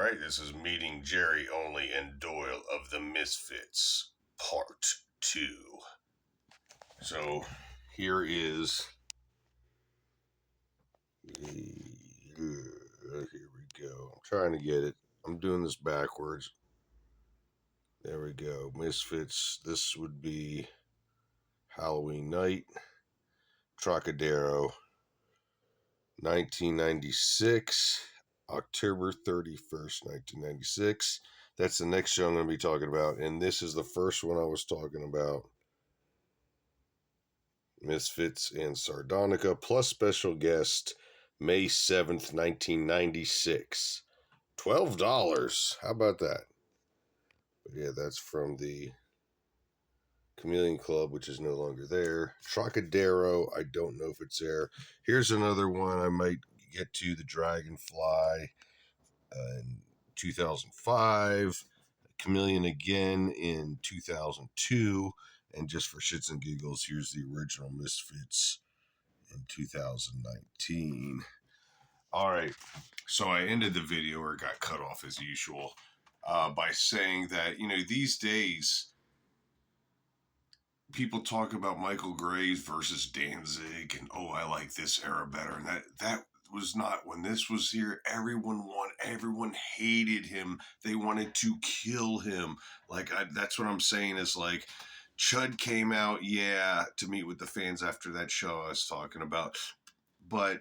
right, this is Meeting Jerry Only and Doyle of the Misfits, Part 2. So, here is... Here we go. I'm trying to get it. I'm doing this backwards. There we go. Misfits. This would be Halloween night. Trocadero. 1996. October 31st, 1996. That's the next show I'm going to be talking about. And this is the first one I was talking about. Misfits and Sardonica, plus special guest, May 7th, 1996. $12. How about that? But yeah, that's from the Chameleon Club, which is no longer there. Trocadero, I don't know if it's there. Here's another one I might get to, the Dragonfly in 2005. Chameleon again in 2002. And just for shits and giggles, here's the original Misfits in 2019. All right, so I ended the video, or it got cut off as usual, by saying that, these days, people talk about Michael Graves versus Danzig, and, oh, I like this era better, and that was not, when this was here, everyone hated him. They wanted to kill him. That's what I'm saying is, Chud came out, to meet with the fans after that show I was talking about. But,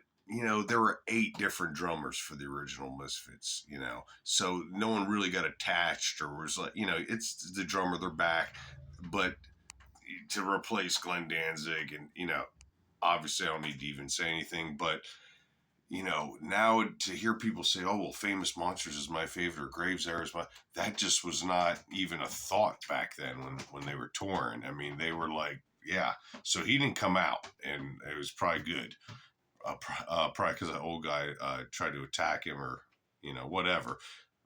there were 8 different drummers for the original Misfits, So no one really got attached or was it's the drummer, they're back. But to replace Glenn Danzig and, obviously I don't need to even say anything, but, now to hear people say, oh, well, Famous Monsters is my favorite, Graves Era is that just was not even a thought back then when they were touring. I mean, they were like, yeah. So he didn't come out, and it was probably good. Probably because that old guy tried to attack him or, whatever.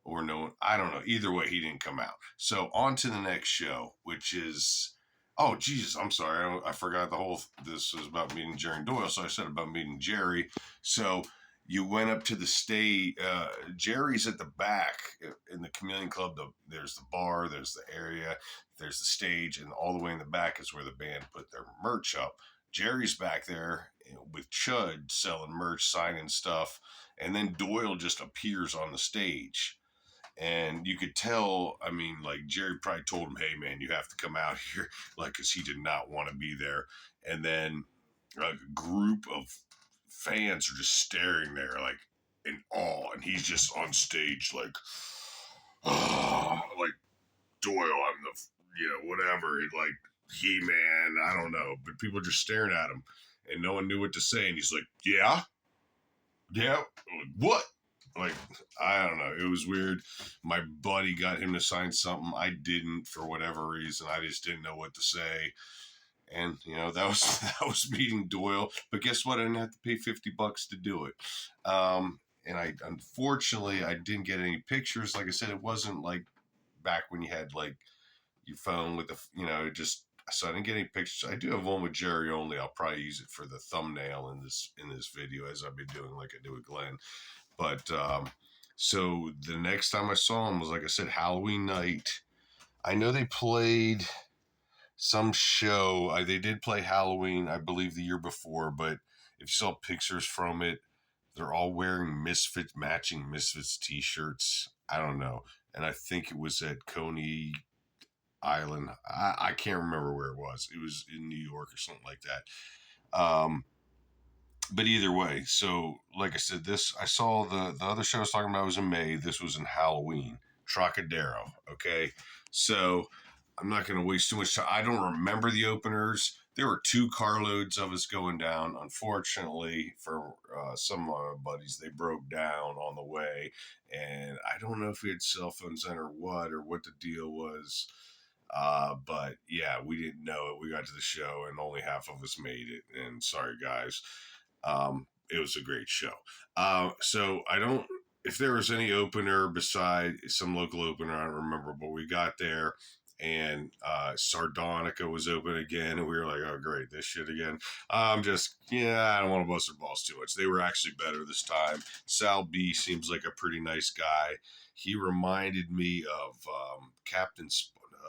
Or no, I don't know. Either way, he didn't come out. So on to the next show, which is... Oh, Jesus, I'm sorry. I forgot this was about meeting Jerry and Doyle, so I said about meeting Jerry. So you went up to the stage. Jerry's at the back in the Chameleon Club. There's the bar, there's the area, there's the stage, and all the way in the back is where the band put their merch up. Jerry's back there with Chud selling merch, signing stuff, and then Doyle just appears on the stage. And you could tell, Jerry probably told him, hey, man, you have to come out here, because he did not want to be there. And then a group of fans are just staring there, in awe. And he's just on stage, like Doyle, I'm the, whatever, He-Man, I don't know. But people are just staring at him, and no one knew what to say. And he's like, yeah, what? I don't know. It was weird. My buddy got him to sign something. I didn't, for whatever reason. I just didn't know what to say. And, that was meeting Doyle. But guess what? I didn't have to pay $50 to do it. And unfortunately, I didn't get any pictures. Like I said, it wasn't like back when you had your phone with so I didn't get any pictures. I do have one with Jerry only. I'll probably use it for the thumbnail in this video, as I've been doing like I do with Glenn. But so the next time I saw him was, like I said, Halloween night. I know they played some show. They did play Halloween, I believe, the year before. But if you saw pictures from it, they're all wearing matching Misfits t-shirts. I don't know. And I think it was at Coney Island. I can't remember where it was. It was in New York or something like that. But either way, so like I said, I saw the other show I was talking about was in May. This was in Halloween, Trocadero. Okay, so I'm not going to waste too much time. I don't remember the openers. There were 2 carloads of us going down. Unfortunately, for some of our buddies, they broke down on the way, and I don't know if we had cell phones then or what the deal was. But yeah, we didn't know it. We got to the show and only half of us made it. And sorry, guys. It was a great show. So if there was any opener beside some local opener, I don't remember, but we got there and Sardonica was open again, and we were like, oh great, this shit again. I don't want to bust their balls too much. They were actually better this time. Sal B seems like a pretty nice guy. He reminded me of Captain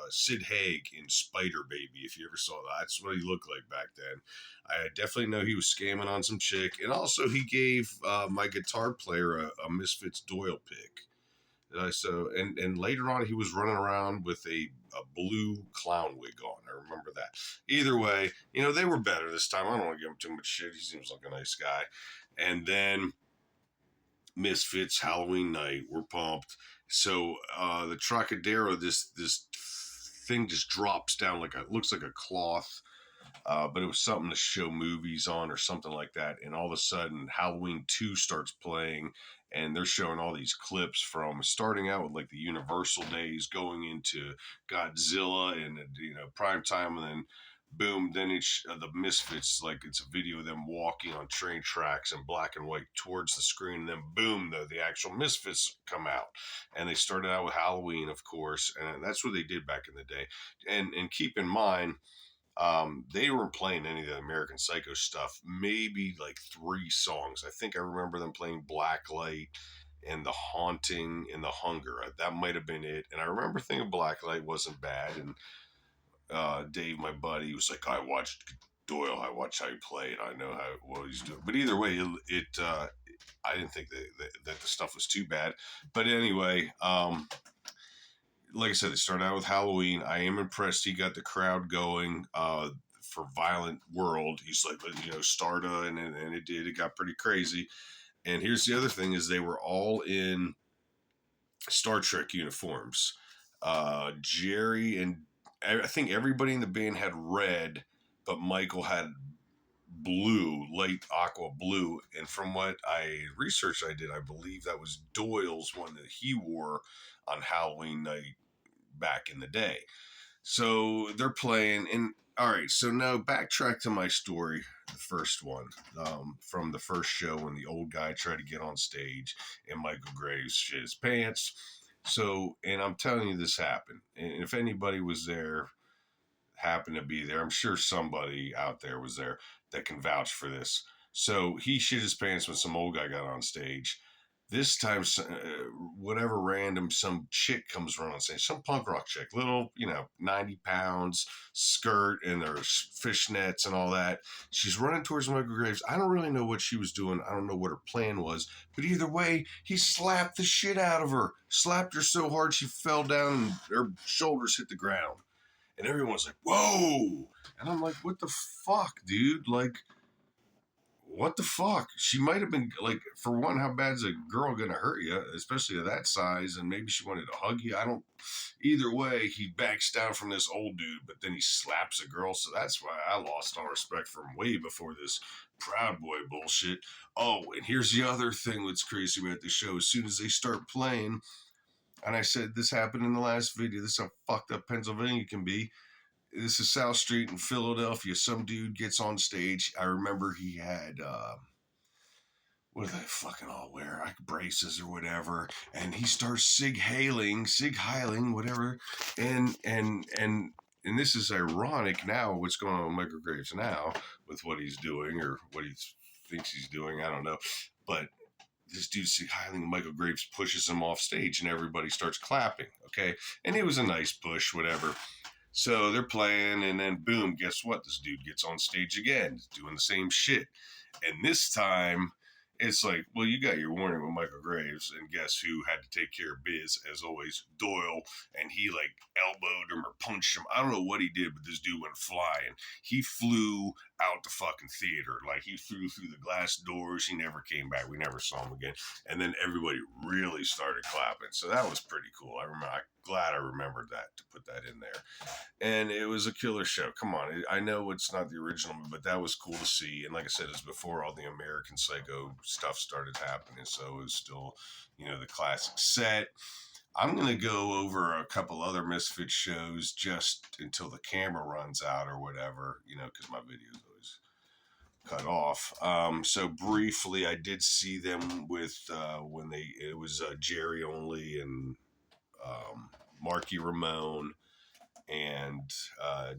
Sid Haig in Spider Baby, if you ever saw that. That's what he looked like back then. I definitely know he was scamming on some chick, and also he gave my guitar player a Misfits Doyle pick. And later on he was running around with a blue clown wig on. I remember that. Either way, they were better this time. I don't want to give him too much shit. He seems like a nice guy. And then Misfits Halloween night, we're pumped. So the Trocadero, this thing just drops down looks like a cloth, but it was something to show movies on or something like that. And all of a sudden, Halloween 2 starts playing, and they're showing all these clips from starting out with like the Universal days, going into Godzilla and prime time, and then boom, then it's the Misfits, like it's a video of them walking on train tracks in black and white towards the screen, and then boom, the actual Misfits come out, and they started out with Halloween, of course, and that's what they did back in the day. And keep in mind, they weren't playing any of the American Psycho stuff. Maybe like 3 songs. I think I remember them playing Blacklight and The Haunting and The Hunger. That might have been it. And I remember thinking Blacklight wasn't bad. And Dave, my buddy, was like, I watched Doyle. I watched how he played. I know what he's doing. But either way, I didn't think that the stuff was too bad. But anyway, like I said, it started out with Halloween. I am impressed he got the crowd going for Violent World. He's like, Starta, and it did. It got pretty crazy. And here's the other thing is they were all in Star Trek uniforms. Jerry and I think everybody in the band had red, but Michael had blue, light aqua blue. And from what research I did, I believe that was Doyle's one that he wore on Halloween night back in the day. So they're playing, and all right, so now backtrack to my story, the first one, from the first show when the old guy tried to get on stage and Michael Graves shit his pants. So, and I'm telling you, this happened. And if anybody was there, happened to be there, I'm sure somebody out there was there that can vouch for this. So he shit his pants when some old guy got on stage. This time, whatever random, some chick comes running on stage, some punk rock chick, little, 90 pounds, skirt, and there's fishnets and all that. She's running towards Michael Graves. I don't really know what she was doing. I don't know what her plan was. But either way, he slapped the shit out of her. Slapped her so hard she fell down and her shoulders hit the ground. And everyone's like, whoa. And I'm like, what the fuck, dude? Like, what the fuck? She might have been like, for one, how bad's a girl gonna hurt you, especially of that size? And maybe she wanted to hug you. I don't. Either way, he backs down from this old dude, but then he slaps a girl. So that's why I lost all respect for him way before this Proud Boy bullshit. Oh, and here's the other thing that's crazy about the show. As soon as they start playing, and I said this happened in the last video. This is how fucked up Pennsylvania can be. This is South Street in Philadelphia. Some dude gets on stage. I remember he had what do they fucking all wear? Like braces or whatever. And he starts sig heiling, whatever. And this is ironic now. What's going on with Michael Graves now with what he's doing or what he thinks he's doing? I don't know, but this dude sig heiling, Michael Graves pushes him off stage, and everybody starts clapping. Okay, and it was a nice push, whatever. So they're playing, and then boom, guess what? This dude gets on stage again, doing the same shit. And this time, it's like, well, you got your warning with Michael Graves, and guess who had to take care of biz, as always? Doyle. And he like elbowed him or punched him. I don't know what he did, but this dude went flying. He flew out the fucking theater. Like, he flew through the glass doors. He never came back. We never saw him again. And then everybody really started clapping. So that was pretty cool. I'm glad I remembered that to put that in there. And it was a killer show. Come on. I know it's not the original, but that was cool to see. And like I said, it's before all the American Psycho stuff started happening. So it was still, the classic set. I'm going to go over a couple other Misfits shows just until the camera runs out or whatever, because my videos always cut off. So briefly, I did see them with when it was Jerry only and Marky Ramone. and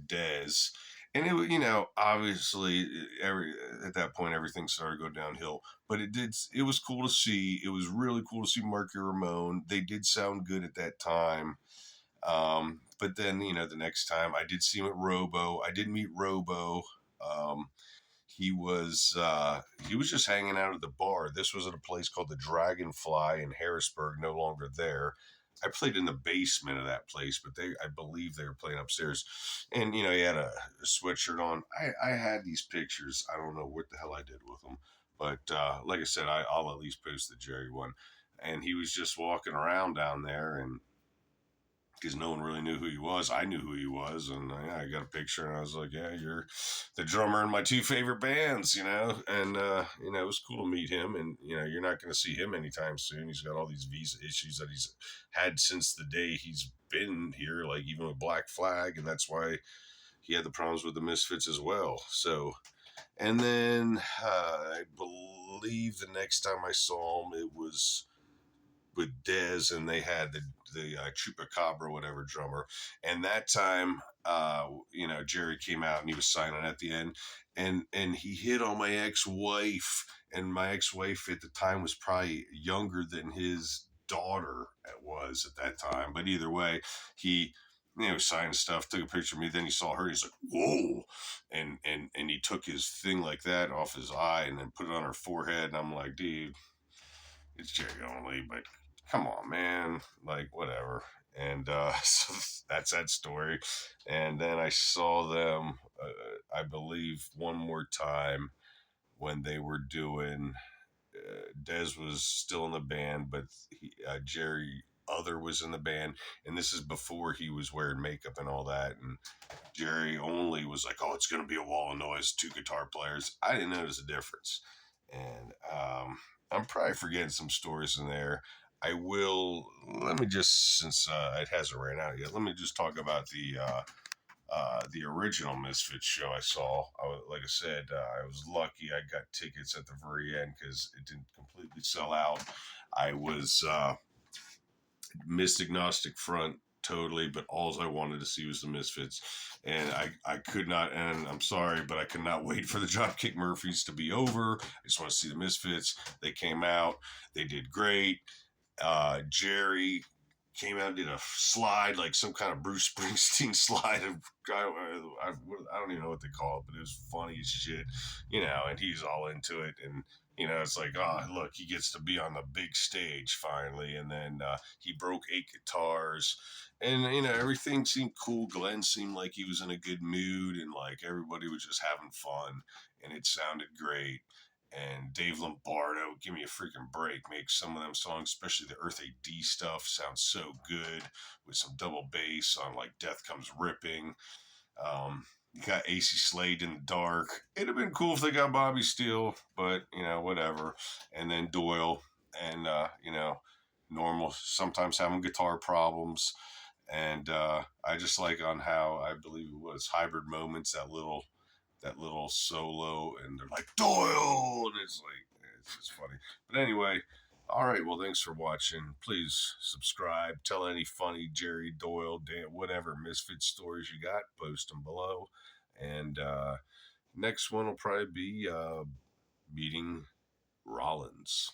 Dez. And obviously, every at that point, everything started to go downhill. But it did. It was cool to see. It was really cool to see Marky Ramone. They did sound good at that time. But then, the next time I did see him at Robo, I did meet Robo. Um, he was just hanging out at the bar. This was at a place called the Dragonfly in Harrisburg, no longer there. I played in the basement of that place, but I believe they were playing upstairs. And he had a sweatshirt on. I had these pictures. I don't know what the hell I did with them, but like I said, I'll at least post the Jerry one. And he was just walking around down there, and because no one really knew who he was. I knew who he was, and I got a picture, and I was like, "Yeah, you're the drummer in my two favorite bands," And it was cool to meet him, and you're not going to see him anytime soon. He's got all these visa issues that he's had since the day he's been here, like even with Black Flag, and that's why he had the problems with the Misfits as well. So, and then I believe the next time I saw him, it was with Dez, and they had the Chupacabra, whatever drummer. And that time, Jerry came out and he was signing at the end, and he hit on my ex-wife, and my ex-wife at the time was probably younger than his daughter was at that time. But either way, he signed stuff, took a picture of me. Then he saw her. He's like, "Whoa!" And he took his thing like that off his eye and then put it on her forehead. And I'm like, dude, it's Jerry only, but come on, man, like whatever. And so that's that story. And then I saw them, I believe, one more time when they were doing. Dez was still in the band, but Jerry Other was in the band, and this is before he was wearing makeup and all that. And Jerry Only was like, "Oh, it's going to be a wall of noise, two guitar players." I didn't notice a difference, and I'm probably forgetting some stories in there. I will. Let me just, since it hasn't ran out yet, let me just talk about the original Misfits show I saw. Like I said, I was lucky. I got tickets at the very end because it didn't completely sell out. I was Mystic Gnostic front totally, but all I wanted to see was the Misfits, and I could not. And I'm sorry, but I could not wait for the Dropkick Murphys to be over. I just want to see the Misfits. They came out. They did great. Jerry came out and did a slide, like some kind of Bruce Springsteen slide. I don't even know what they call it, but it was funny as shit, and he's all into it. And, it's like, oh, look, he gets to be on the big stage finally. And then he broke 8 guitars. And, everything seemed cool. Glenn seemed like he was in a good mood, and like everybody was just having fun, and it sounded great. And Dave Lombardo, give me a freaking break, makes some of them songs, especially the Earth AD stuff, sound so good with some double bass on like Death Comes Ripping. You got AC Slade in the Dark. It'd have been cool if they got Bobby Steele, but whatever. And then Doyle, and normal, sometimes having guitar problems. And I just like on how, I believe it was Hybrid Moments, that little solo, and they're like Doyle, and it's just funny. But anyway, all right. Well, thanks for watching. Please subscribe. Tell any funny Jerry Doyle, Dan, whatever Misfit stories you got. Post them below. And next one will probably be meeting Rollins.